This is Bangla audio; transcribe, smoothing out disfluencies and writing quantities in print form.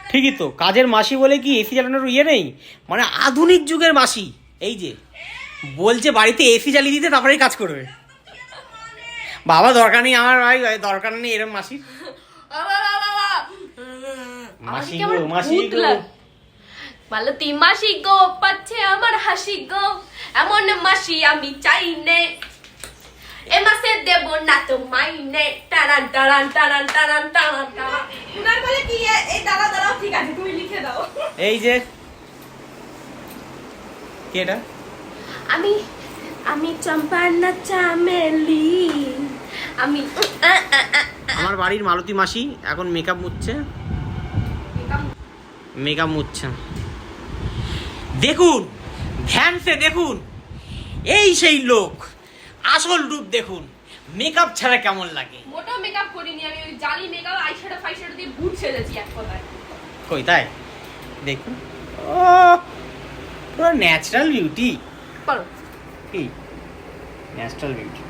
ঠিকই তো, কাজের মাসি বলে কি এসি চালানোর ইয়ে নেই, মানে আধুনিক যুগের মাসি। এই যে বলছে বাড়িতে এসি চালিয়ে দিতে তারপরেই কাজ করবে। বাবা দরকার নেই আমার, ভাই দরকার নেই এরকম মাসি। মাসি গো, মাসি গো, মালতী মাসি গো, পাচ্ছে আমার হাসি গো, এমন মাসি আমি চাই নে, এ মাসে দেব না তো মাইনে। টানান টানান টানান টানান টানান টানান। উনার বলে কি এই দাঁড়া দাঁড়াও, ঠিক আছে তুমি লিখে দাও। এই যে কি এটা? আমি আমি চম্পা না চামেলি, আমি আমার বাড়ির মালতী মাসি এখন মেকআপ মুছছে, মেকআপ মুছছে। দেখুন, ধ্যান সে দেখুন, এই সেই লোক, আসল রূপ দেখুন, মেকআপ ছাড়া কেমন লাগে। মোটা মেকআপ করিনি আমি, ওই জালি মেকআপ আইশ্যাডো ফাইশ্যাডো দিয়ে ভূত সেজেছি এক কথায়। কই তাই? দেখুন, ও পুরো ন্যাচারাল বিউটি। বলো কি ন্যাচারাল বিউটি।